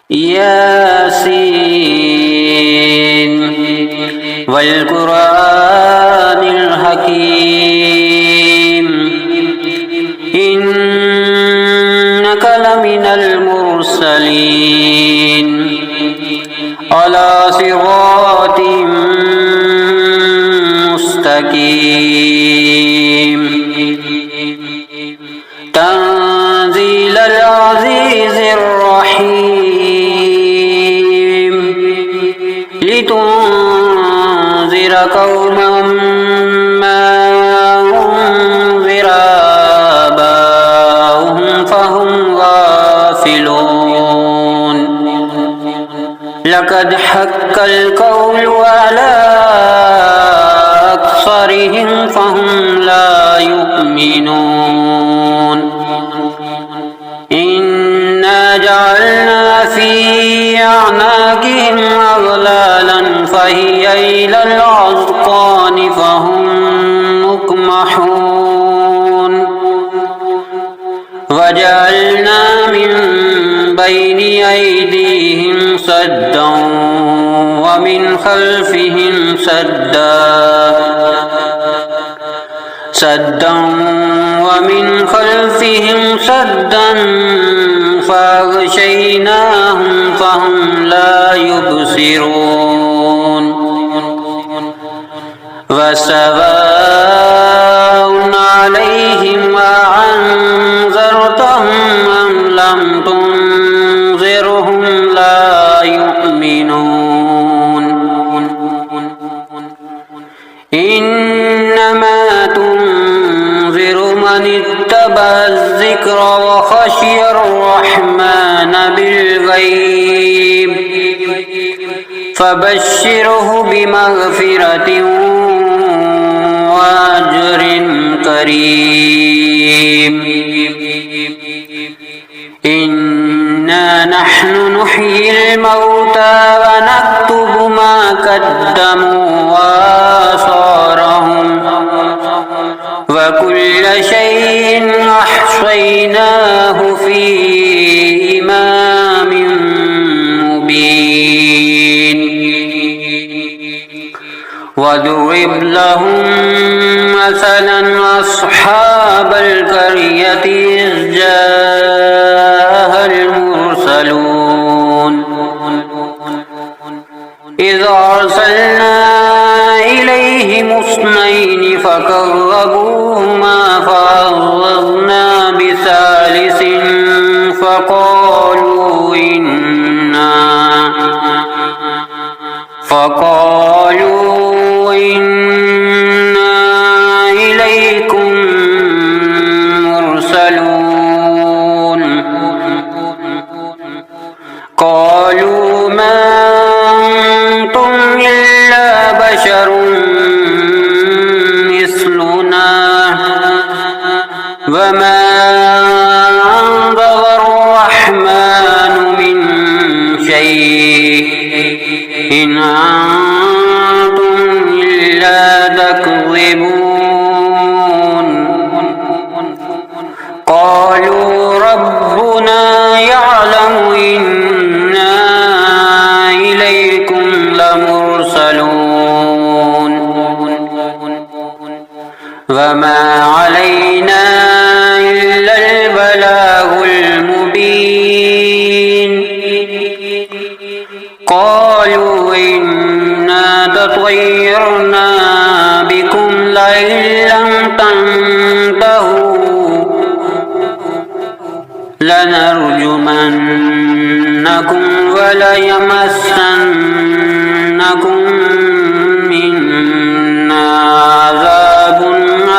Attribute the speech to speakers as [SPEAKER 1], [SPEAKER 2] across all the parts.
[SPEAKER 1] ياسين والقرآن الحكيم إنك لمن المرسلين على صراط مستقيم تنزيل العزيز الرحيم لتنذر قوما ما أنذر آباؤهم فهم غافلون لقد حق القول على أكثرهم فهم لا يؤمنون إنا جعلنا في أعناقهم أغلالا فهي إلى الأذقان فهم مقمحون وجعلنا من بين أيديهم سدا ومن خلفهم سدا فأغشيناهم فهم لا يبصرون وسواء عليهم أأنذرتهم أم لم تنذرهم لا يؤمنون إنما تنذر من اتبع الذكر وخشي الرحمن بالغيب فبشره بمغفرة وأجر كريم إنا نحن نحيي الموتى ونكتب ما قدموا وآثارهم وكل شيء أحصيناه في إمام مبين واضرب لهم مثلا أصحاب القرية إذ جاءها المرسلون إذ أرسلنا إليهم اثنين فكذبوهما فعززنا بثالث فقالوا إنا إليكم مرسلون قالوا ما أنتم إلا بشر مثلنا وما أنزل الرحمن من شيء إن أنتم إلا تكذبون قالوا ربنا يعلم إنا إليكم لمرسلون وما علينا إلا البلاغ المبين قالوا إنا تطيرنا بكم لئن لم تنتهوا لنرجمنكم وليمسنكم منا عذاب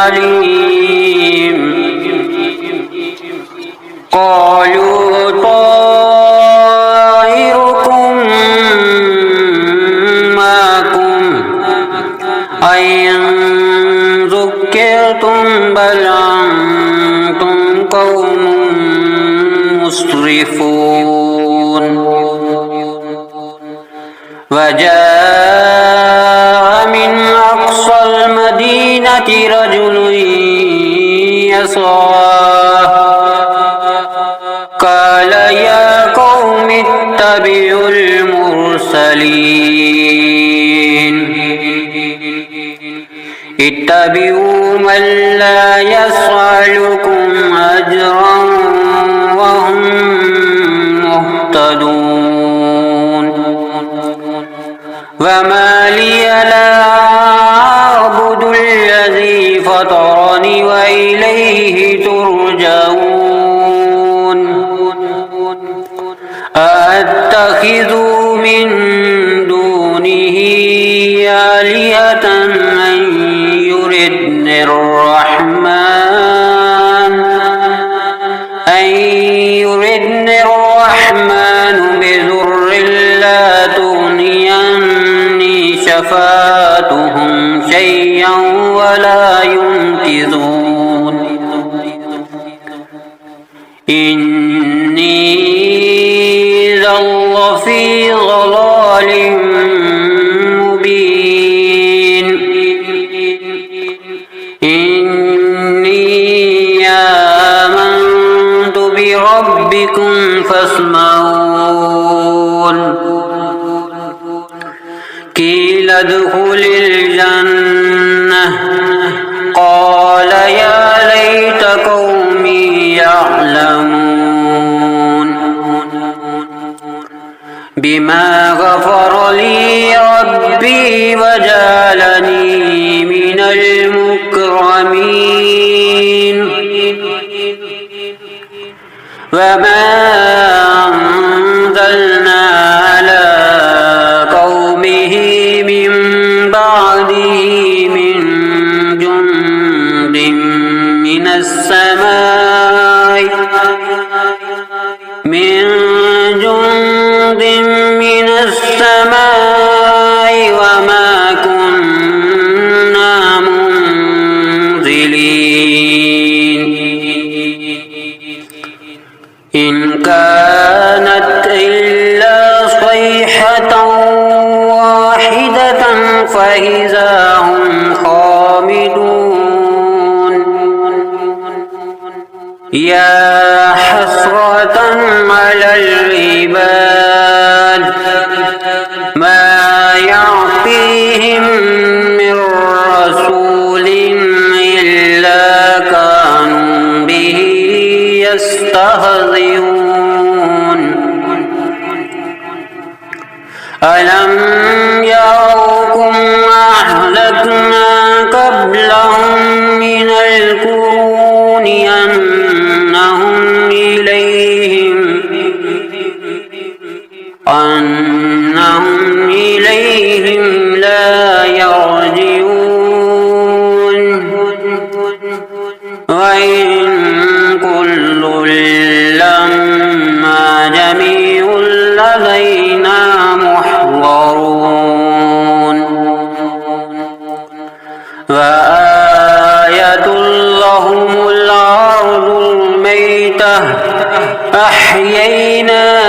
[SPEAKER 1] أليم قالوا طائركم معكم أئن ذكرتم بل أنتم قوم مسرفون وجاء من أقصى المدينة رجل يسعى قال يا قوم اتبعون اتبعوا من لا يسألكم أجرا وهم مهتدون وما لي لا أعبد الذي فطرني وإليه ترجعون أأتخذ من دونه آلهة من يردني الرحمن بضر لا تغني عني شفاعتهم شيئا ولا ينقذون إني إذا لفي ضلال مبين إني آمنت بربكم فاسمعون قيل ادخل الجنة قال يا ليت قومي يعلمون بما غفر لي ربي وجعلني من المكرمين وما أنزلنا على قومه من بعده من جند من السماء وما كنا منزلين إن كانت إلا صيحة واحدة فإذا هم خامدون يا حسرة على العباد ما يعطيهم من رسول إلا كانوا به يستهزئون ألم يروكم أهلكنا قبلهم من القرون أنهم إليهم لا يرجعون وإن كل لما جميع لدينا محضرون وآية لهم الأرض الميتة أحييناها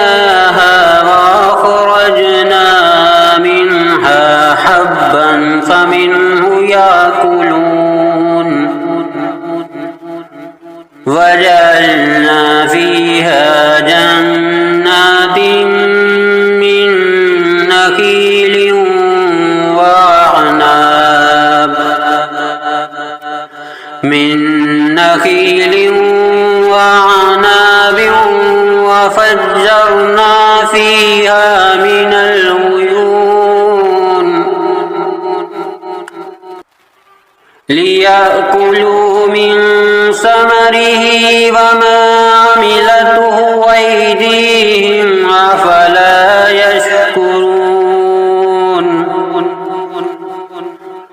[SPEAKER 1] وأخرجنا منها حبا فمنه يأكلون وجعلنا فيها جنات من نخيل وعناب وفجرنا فيها من العيون ليأكلوا من ثمره وما عملته أيديهم أفلا يشكرون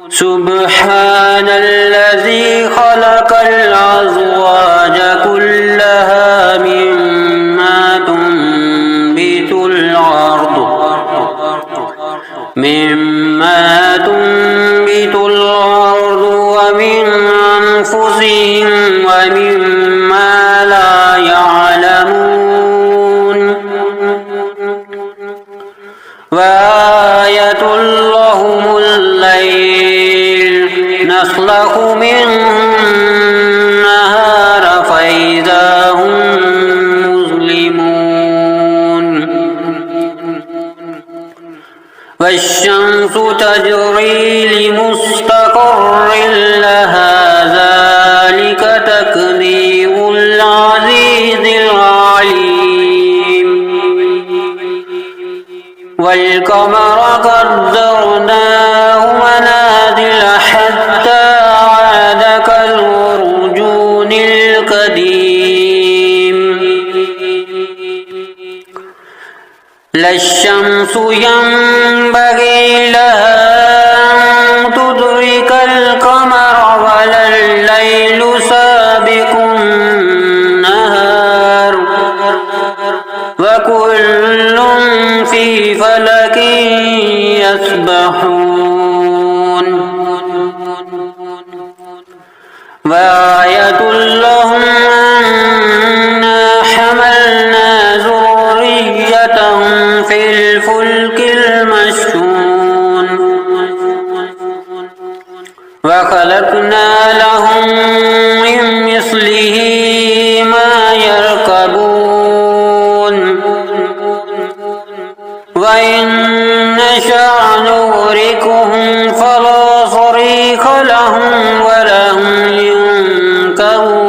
[SPEAKER 1] سبحان الذي خلق الأزواج كلها مما تنبت الأرض ومن أنفسهم ومما لا يعلمون وآية لهم الليل نسلخ منه النهار فإذا هم مظلمون والشمس تجري لمستقر لها ذلك تقدير العزيز العليم والقمر قدرناه منازل حتى عاد كالعرجون القديم لا الشمس ينبغي لها أن تدرك القمر ولا الليل سابق النهار وكل في فلك يسبحون وآية لهم أنا حملنا ذريتهم في الفلك المشحون وخلقنا لهم من مثله ما يركبون وإن نشأ نغرقهم فلا صريخ لهم ولا هم ينقذون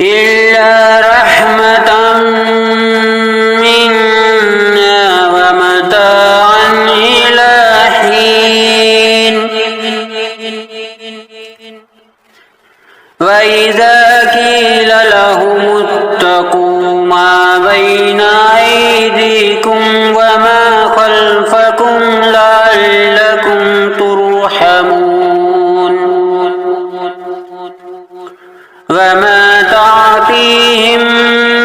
[SPEAKER 1] إلا رحمة منا ومتاعا إلى حين وإذا قيل لهم اتقوا ما بين أيديكم وما خلفكم لعلكم ترحمون وما تعطيهم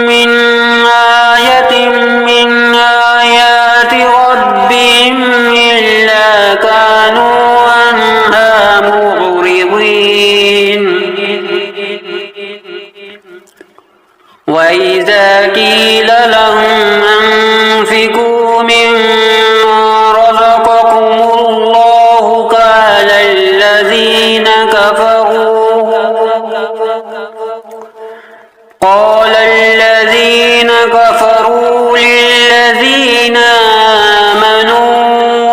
[SPEAKER 1] من آية من آيات ربهم إلا كانوا عنها معرضين وإذا قيل لهم أنفقوا مما رزقكم الله قال الذين كفروا للذين آمنوا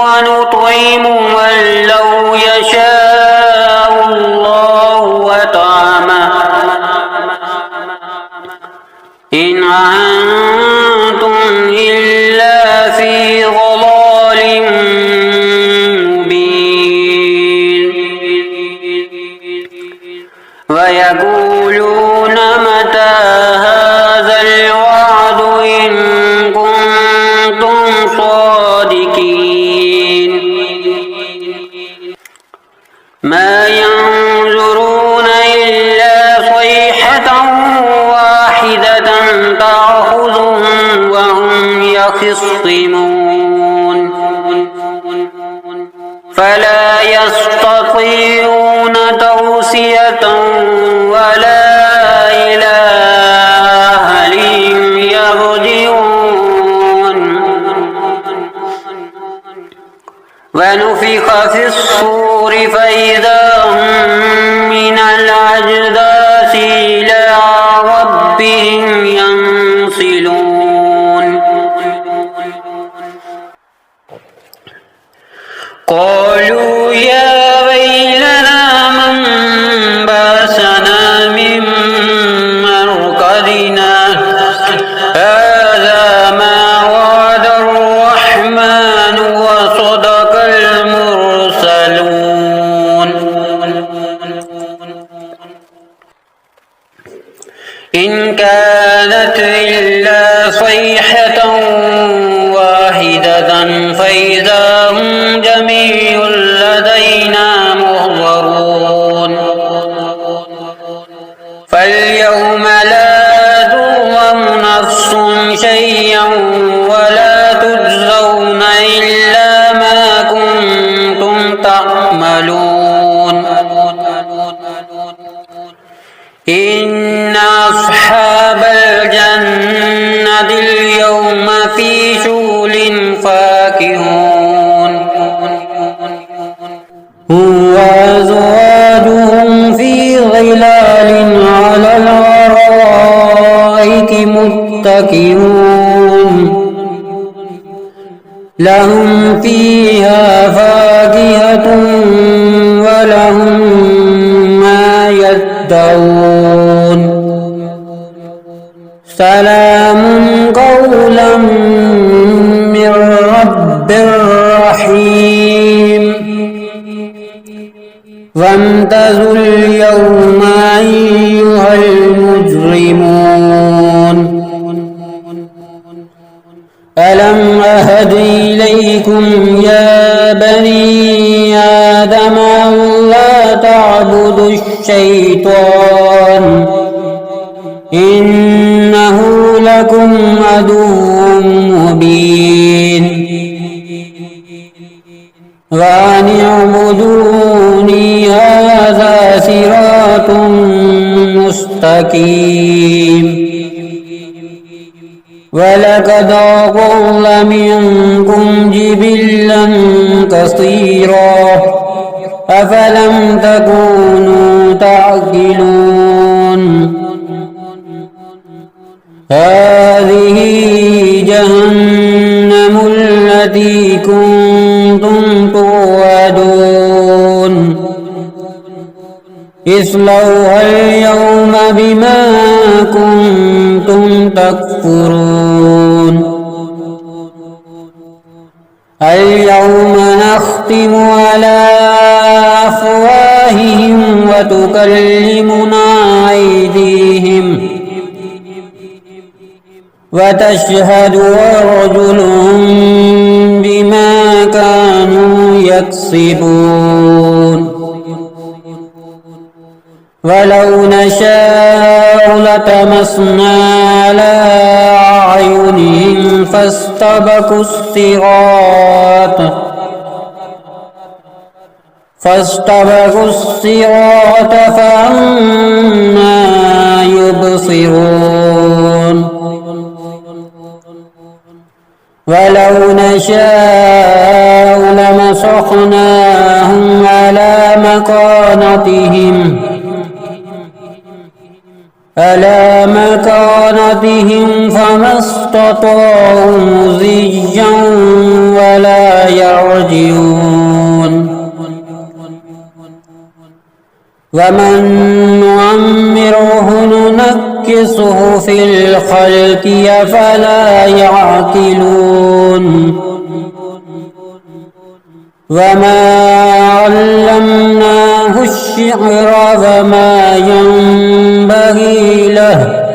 [SPEAKER 1] ونطعم من لو يشاء الله وطعمه إن أنتم إلا في ضلال مبين ويقولون متى هذا الوعد إن كنتم صادقين ما ينظرون إلا صيحة واحدة تأخذهم وهم يخصمون فلا يستطيعون توصية ولا إلى أهلهم يرجعون ونفخ في الصور فإذا هم من الأجداث إلى ربهم ينسلون قالوا يا ويلنا من بعثنا من مرقدنا هذا ما وعد الرحمن وصدق المرسلون إن كانت إلا صيحة واحدة فإذا هم جميع لدينا محضرون فاليوم لا تظلم نفس شيئا ولا تجزون إلا ما كنتم تعملون إن أصحاب الجنة اليوم في شغل فاكهون هم وأزواجهم في ظلال على الأرائك متكئون لهم فيها فاكهة ولهم ما يدعون سلام قولا من رب رحيم وامتازوا اليوم أيها المجرمون ألم أهد إليكم يا بني آدم ألا تعبدوا الشيطان إنه لكم عدو مبين وأن اعبدوني هذا صراط مستقيم ولقد أضل منكم جبلا كثيرا أفلم تكونوا تعقلون هذه جهنم التي كنتم توعدون اصلوها اليوم بما كنتم تكفرون اليوم نختم على أفواههم وتكلمنا أيديهم وتشهد أرجلهم بما كانوا يكسبون ولو نشاء لطمسنا على أعينهم فاستبقوا الصراط فأنى يبصرون ولو نشاء لمسخناهم على مكانتهم فما استطاعوا مضيا ولا يرجعون ومن نعمره ننكسه في الخلق أفلا يعقلون وما علمناه الشعر وما ينبغي له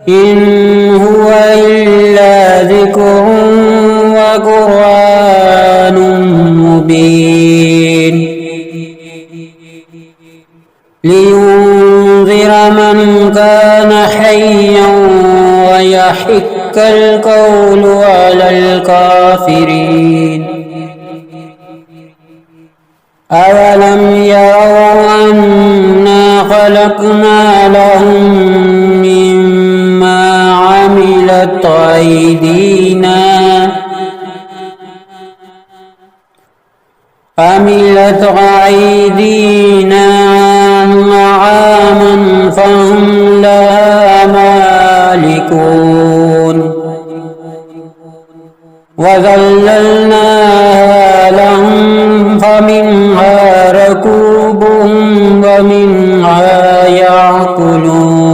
[SPEAKER 1] إن هو إلا ذكر وقرآن مبين لينذر من كان حيا ويحق القول على الكافرين أولم يروا أنا خلقنا لهم مما عملت أيدينا نعاما فهم لها مالكون وذللناها لهم فمنها ركوبهم ومنها يأكلون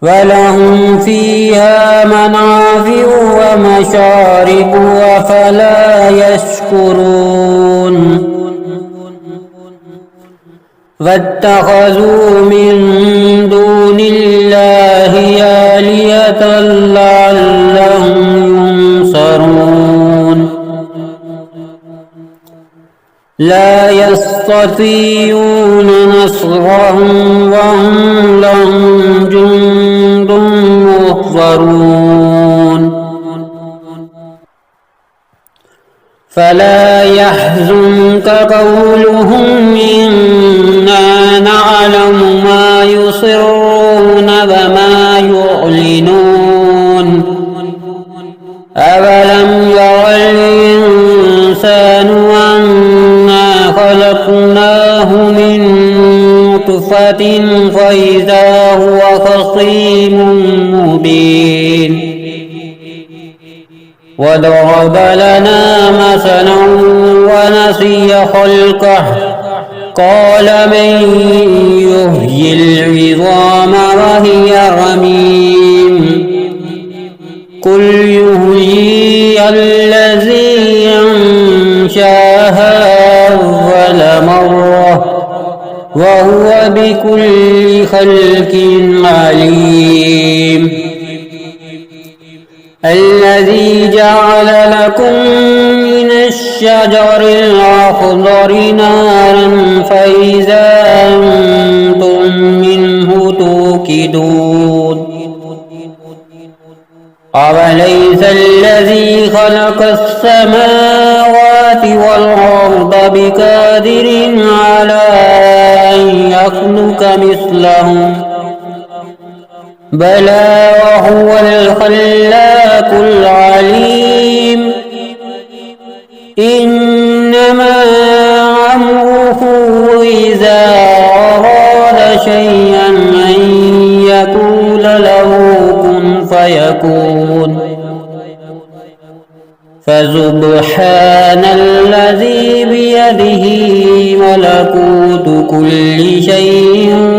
[SPEAKER 1] ولهم فيها منافع ومشارب أفلا يشكرون واتخذوا من دون الله آلهة لعلهم ينصرون لا يستطيعون نصرهم وهم لهم جند محضرون فلا يحزنك قولهم إنا نعلم ما يصرون وما يعلنون أولم ير الإنسان أنا خلقناه من نطفة فإذا هو خصيم مبين وضرب لنا مثلا ونسي خلقه قال من يحيي العظام وهي رميم قل يحييها الذي أنشاها أول مرة وهو بكل خلق عليم الذي جعل لكم من الشجر الأخضر نارا فإذا أنتم منه توقدون أوليس الذي خلق السماوات والأرض بقادر على أن يخلق مثلهم بلى وهو الخلاق العليم إنما أمره إذا أراد شيئا أن يقول له كن فيكون فسبحان الذي بيده ملكوت كل شيء